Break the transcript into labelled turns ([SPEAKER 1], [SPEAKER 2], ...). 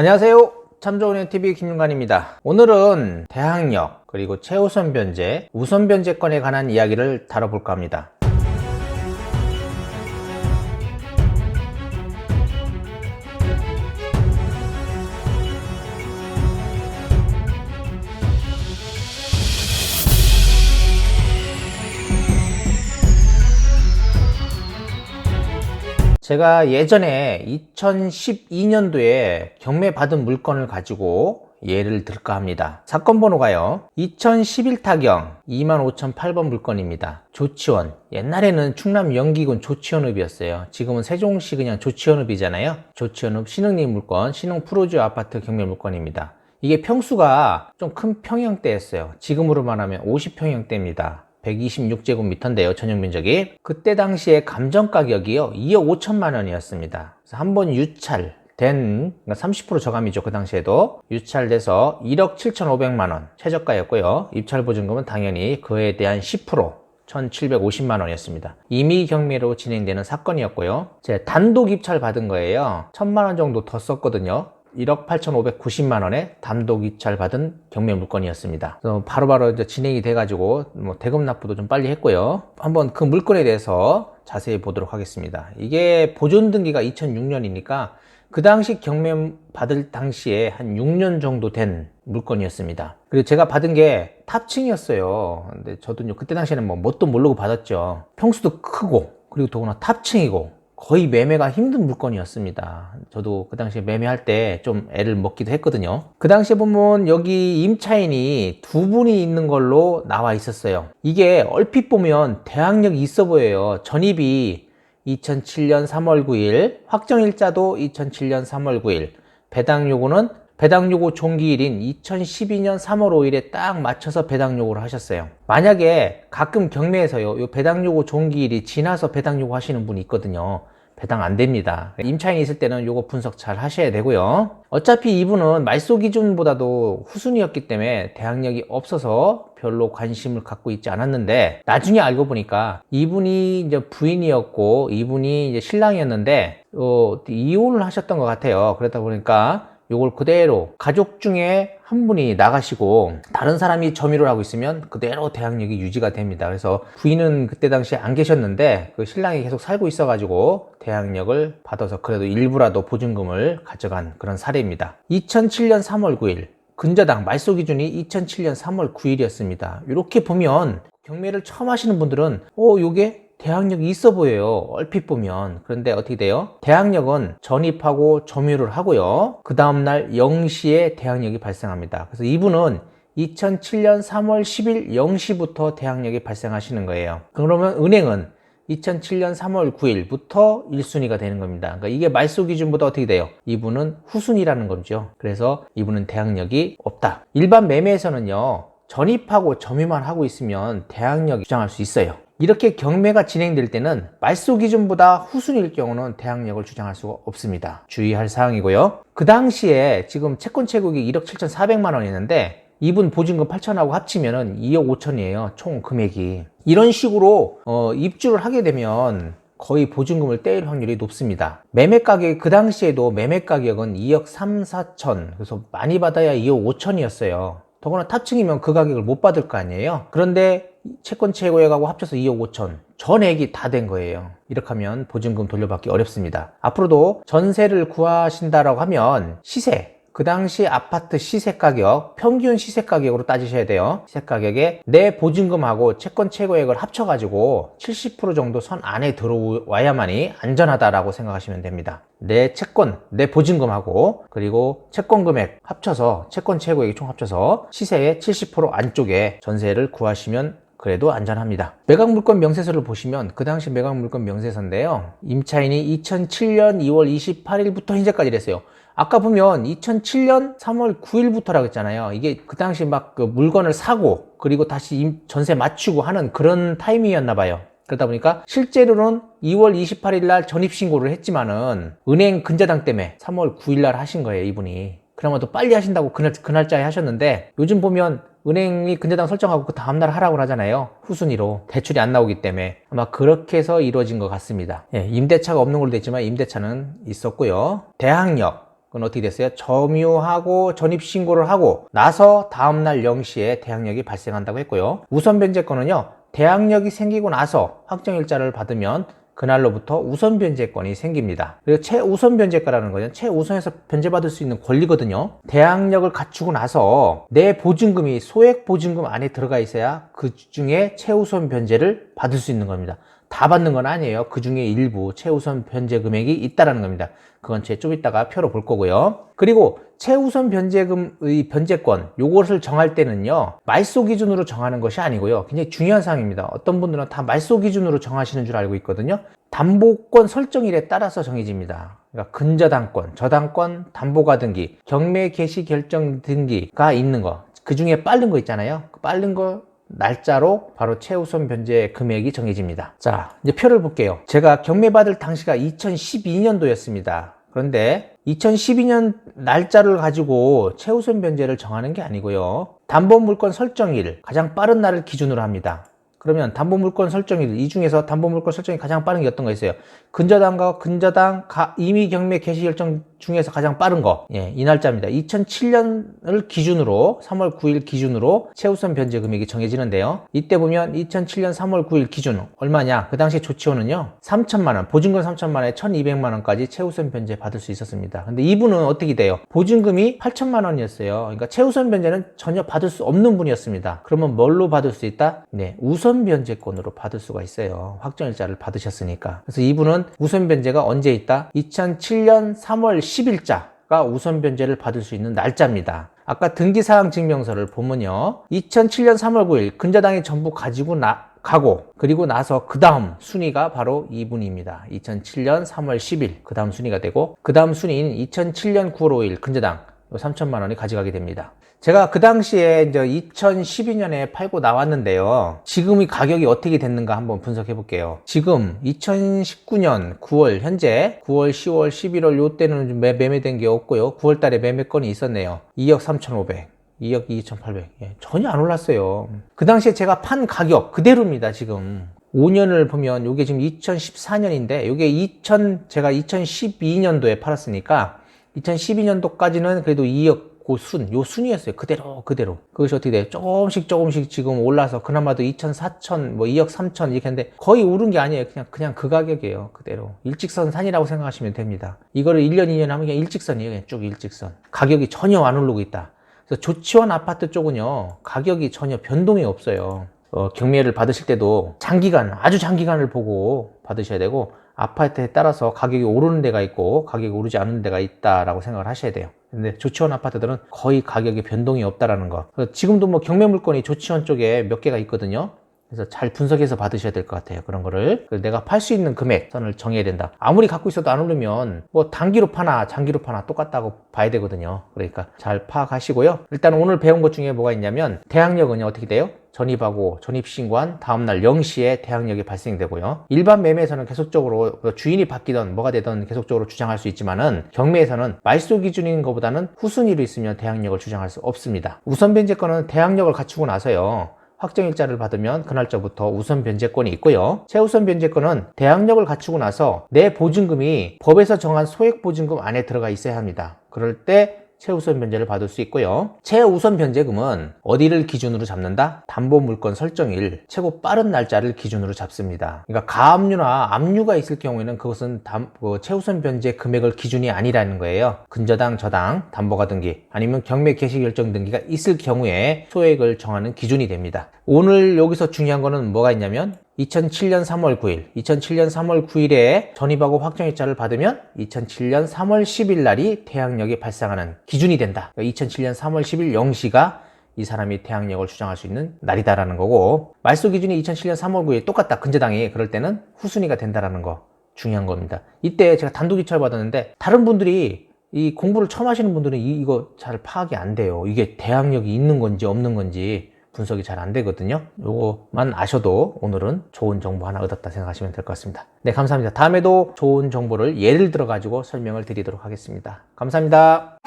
[SPEAKER 1] 안녕하세요. 참 좋은 TV 김윤관입니다. 오늘은 대항력 그리고 최우선 변제, 우선 변제권에 관한 이야기를 다뤄볼까 합니다. 제가 예전에 2012년도에 경매받은 물건을 가지고 예를 들까 합니다. 사건 번호가요 2011타경 25,008번 물건입니다. 조치원, 옛날에는 충남 영기군 조치원읍이었어요. 지금은 세종시 그냥 조치원읍이잖아요. 조치원읍 신흥리 물건, 신흥 프로지오 아파트 경매 물건입니다. 이게 평수가 좀 큰 평형대였어요. 지금으로 말하면 50평형대입니다 126제곱미터인데요, 전용 면적이. 그때 당시에 감정 가격이요 2억 5천만 원이었습니다. 그래서 한번 유찰된 30% 저감이죠. 그 당시에도 유찰돼서 1억 7,500만 원 최저가였고요. 입찰 보증금은 당연히 그에 대한 10% 1,750만 원이었습니다. 임의 경매로 진행되는 사건이었고요. 제 단독 입찰 받은 거예요. 1,000만 원 정도 더 썼거든요. 1억 8,590만 원에 단독 입찰 받은 경매 물건이었습니다. 그래서 바로바로 이제 진행이 돼가지고 대금 납부도 좀 빨리 했고요. 한번 그 물건에 대해서 자세히 보도록 하겠습니다. 이게 보존 등기가 2006년이니까 그 당시 경매 받을 당시에 한 6년 정도 된 물건이었습니다. 그리고 제가 받은 게 탑층이었어요. 근데 저도 그때 당시에는 뭣도 모르고 받았죠. 평수도 크고 그리고 더구나 탑층이고 거의 매매가 힘든 물건이었습니다. 저도 그 당시에 매매할 때 좀 애를 먹기도 했거든요. 그 당시에 보면 여기 임차인이 두 분이 있는 걸로 나와 있었어요. 이게 얼핏 보면 대항력이 있어 보여요. 전입이 2007년 3월 9일, 확정일자도 2007년 3월 9일, 배당 요구는 배당 요구 종기일인 2012년 3월 5일에 딱 맞춰서 배당 요구를 하셨어요. 만약에 가끔 경매에서요, 요 배당 요구 종기일이 지나서 배당 요구 하시는 분이 있거든요. 배당 안 됩니다. 임차인이 있을 때는 요거 분석 잘 하셔야 되고요. 어차피 이분은 말소 기준보다도 후순위였기 때문에 대항력이 없어서 별로 관심을 갖고 있지 않았는데, 나중에 알고 보니까 이분이 이제 부인이었고 이분이 이제 신랑이었는데 이혼을 하셨던 것 같아요. 그러다 보니까 요걸 그대로 가족 중에 한 분이 나가시고 다른 사람이 점유를 하고 있으면 그대로 대항력이 유지가 됩니다. 그래서 부인은 그때 당시에 안 계셨는데 그 신랑이 계속 살고 있어 가지고 대항력을 받아서 그래도 일부라도 보증금을 가져간 그런 사례입니다. 2007년 3월 9일 근저당 말소 기준이 2007년 3월 9일이었습니다. 이렇게 보면 경매를 처음 하시는 분들은 요게 대항력이 있어 보여요. 얼핏 보면. 그런데 어떻게 돼요? 대항력은 전입하고 점유를 하고요. 그 다음날 0시에 대항력이 발생합니다. 그래서 이분은 2007년 3월 10일 0시부터 대항력이 발생하시는 거예요. 그러면 은행은 2007년 3월 9일부터 1순위가 되는 겁니다. 그러니까 이게 말소 기준보다 어떻게 돼요? 이분은 후순위라는 거죠. 그래서 이분은 대항력이 없다. 일반 매매에서는요, 전입하고 점유만 하고 있으면 대항력 주장할 수 있어요. 이렇게 경매가 진행될 때는 말소 기준보다 후순위일 경우는 대항력을 주장할 수가 없습니다. 주의할 사항이고요. 그 당시에 지금 채권 채굴이 1억 7,400만 원이었는데 이분 보증금 8천하고 합치면은 2억 5천이에요. 총 금액이. 이런 식으로 입주를 하게 되면 거의 보증금을 떼일 확률이 높습니다. 매매 가격, 그 당시에도 매매 가격은 2억 3, 4천, 그래서 많이 받아야 2억 5천이었어요. 더구나 탑층이면 그 가격을 못 받을 거 아니에요. 그런데 채권 최고액하고 합쳐서 2억 5천 전액이 다 된 거예요. 이렇게 하면 보증금 돌려받기 어렵습니다. 앞으로도 전세를 구하신다라고 하면 시세, 그 당시 아파트 시세 가격, 평균 시세 가격으로 따지셔야 돼요. 시세 가격에 내 보증금하고 채권 최고액을 합쳐가지고 70% 정도 선 안에 들어와야만이 안전하다라고 생각하시면 됩니다. 내 채권, 내 보증금하고 그리고 채권 금액 합쳐서 채권 최고액이 총 합쳐서 시세의 70% 안쪽에 전세를 구하시면 그래도 안전합니다. 매각물건 명세서를 보시면 그 당시 매각물건 명세서인데요. 임차인이 2007년 2월 28일부터 현재까지 이랬어요. 아까 보면 2007년 3월 9일부터라고 했잖아요. 이게 그 당시 막 그 물건을 사고 그리고 다시 전세 맞추고 하는 그런 타이밍이었나 봐요. 그러다 보니까 실제로는 2월 28일 날 전입신고를 했지만은 은행 근저당 때문에 3월 9일 날 하신 거예요, 이분이. 그나마 더 빨리 하신다고 그날짜에 하셨는데, 요즘 보면 은행이 근저당 설정하고 그 다음날 하라고 하잖아요. 후순위로 대출이 안 나오기 때문에 아마 그렇게 해서 이루어진 것 같습니다. 예, 임대차가 없는 걸로 됐지만 임대차는 있었고요. 대항력 그건 어떻게 됐어요? 점유하고 전입신고를 하고 나서 다음날 0시에 대항력이 발생한다고 했고요. 우선 변제권은요, 대항력이 생기고 나서 확정일자를 받으면 그날로부터 우선 변제권이 생깁니다. 그리고 최우선 변제가라는 거는 최우선에서 변제받을 수 있는 권리거든요. 대항력을 갖추고 나서 내 보증금이 소액 보증금 안에 들어가 있어야 그 중에 최우선 변제를 받을 수 있는 겁니다. 다 받는 건 아니에요. 그 중에 일부 최우선 변제 금액이 있다라는 겁니다. 그건 좀 이따가 표로 볼 거고요. 그리고 최우선 변제금의 변제권, 요것을 정할 때는요, 말소 기준으로 정하는 것이 아니고요. 굉장히 중요한 사항입니다. 어떤 분들은 다 말소 기준으로 정하시는 줄 알고 있거든요. 담보권 설정일에 따라서 정해집니다. 그러니까 근저당권, 저당권, 담보가 등기, 경매 개시 결정 등기가 있는 거. 그 중에 빠른 거 있잖아요. 그 빠른 거 날짜로 바로 최우선 변제 금액이 정해집니다. 자, 이제 표를 볼게요. 제가 경매 받을 당시가 2012년도였습니다. 그런데 2012년 날짜를 가지고 최우선 변제를 정하는 게 아니고요. 담보물권 설정일, 가장 빠른 날을 기준으로 합니다. 그러면 담보물권 설정일, 이 중에서 담보물권 설정이 가장 빠른 게 어떤 거 있어요? 근저당과 근저당 임의 경매 개시 결정 중에서 가장 빠른 거, 이 날짜입니다. 2007년을 기준으로 3월 9일 기준으로 최우선 변제 금액이 정해지는데요. 이때 보면 2007년 3월 9일 기준 얼마냐? 그 당시 조치원은요, 3천만 원, 보증금 3천만 원에 1,200만 원까지 최우선 변제 받을 수 있었습니다. 근데 이분은 어떻게 돼요? 보증금이 8천만 원이었어요. 그러니까 최우선 변제는 전혀 받을 수 없는 분이었습니다. 그러면 뭘로 받을 수 있다? 네, 우선 변제권으로 받을 수가 있어요. 확정일자를 받으셨으니까. 그래서 이분은 우선 변제가 언제 있다? 2007년 3월 10일자가 우선 변제를 받을 수 있는 날짜입니다. 아까 등기사항 증명서를 보면요, 2007년 3월 9일 근저당이 전부 가고 그리고 나서 그 다음 순위가 바로 이분입니다. 2007년 3월 10일 그 다음 순위가 되고, 그 다음 순위인 2007년 9월 5일 근저당 3천만 원이 가져가게 됩니다. 제가 그 당시에 이제 2012년에 팔고 나왔는데요. 지금 이 가격이 어떻게 됐는가 한번 분석해 볼게요. 지금 2019년 9월, 현재 9월, 10월, 11월 요때는 좀 매매된 게 없고요. 9월 달에 매매건이 있었네요. 2억 3,500. 2억 2,800. 전혀 안 올랐어요. 그 당시에 제가 판 가격 그대로입니다, 지금. 5년을 보면 요게 지금 2014년인데 요게 제가 2012년도에 팔았으니까 2012년도까지는 그래도 2억 요 순이었어요. 그대로. 그것이 어떻게 돼요? 조금씩 지금 올라서 그나마도 2,400, 2억 3천 이렇게 했는데 거의 오른 게 아니에요. 그냥 그 가격이에요. 그대로. 일직선 산이라고 생각하시면 됩니다. 이거를 1년, 2년 하면 그냥 일직선이에요. 그냥 쭉 일직선. 가격이 전혀 안 오르고 있다. 그래서 조치원 아파트 쪽은요, 가격이 전혀 변동이 없어요. 경매를 받으실 때도 아주 장기간을 보고 받으셔야 되고, 아파트에 따라서 가격이 오르는 데가 있고 가격이 오르지 않는 데가 있다라고 생각을 하셔야 돼요. 근데 조치원 아파트들은 거의 가격이 변동이 없다라는 거. 지금도 뭐 경매 물건이 조치원 쪽에 몇 개가 있거든요. 그래서 잘 분석해서 받으셔야 될 것 같아요. 그런 거를. 내가 팔 수 있는 금액 선을 정해야 된다. 아무리 갖고 있어도 안 오르면 뭐 단기로 파나 장기로 파나 똑같다고 봐야 되거든요. 그러니까 잘 파악하시고요. 일단 오늘 배운 것 중에 뭐가 있냐면, 대항력은 어떻게 돼요? 전입하고 전입신고한 다음날 0시에 대항력이 발생되고요. 일반 매매에서는 계속적으로 주인이 바뀌던 뭐가 되던 계속적으로 주장할 수 있지만은, 경매에서는 말소 기준인 것보다는 후순위로 있으면 대항력을 주장할 수 없습니다. 우선 변제권은 대항력을 갖추고 나서요, 확정일자를 받으면 그날짜부터 우선 변제권이 있고요. 최우선 변제권은 대항력을 갖추고 나서 내 보증금이 법에서 정한 소액 보증금 안에 들어가 있어야 합니다. 그럴 때 최우선 변제를 받을 수 있고요. 최우선 변제금은 어디를 기준으로 잡는다? 담보물권 설정일, 최고 빠른 날짜를 기준으로 잡습니다. 그러니까 가압류나 압류가 있을 경우에는 그것은 최우선 변제 금액을 기준이 아니라는 거예요. 근저당, 저당, 담보가 등기, 아니면 경매 개시 결정 등기가 있을 경우에 소액을 정하는 기준이 됩니다. 오늘 여기서 중요한 거는 뭐가 있냐면, 2007년 3월 9일에 전입하고 확정일자를 받으면 2007년 3월 10일 날이 대항력이 발생하는 기준이 된다. 그러니까 2007년 3월 10일 0시가 이 사람이 대항력을 주장할 수 있는 날이다라는 거고, 말소 기준이 2007년 3월 9일 똑같다. 근저당이. 그럴 때는 후순위가 된다라는 거 중요한 겁니다. 이때 제가 단독 입찰 받았는데 다른 분들이, 이 공부를 처음 하시는 분들은 이거 잘 파악이 안 돼요. 이게 대항력이 있는 건지 없는 건지 분석이 잘 안 되거든요. 요거만 아셔도 오늘은 좋은 정보 하나 얻었다 생각하시면 될 것 같습니다. 네, 감사합니다. 다음에도 좋은 정보를 예를 들어 가지고 설명을 드리도록 하겠습니다. 감사합니다.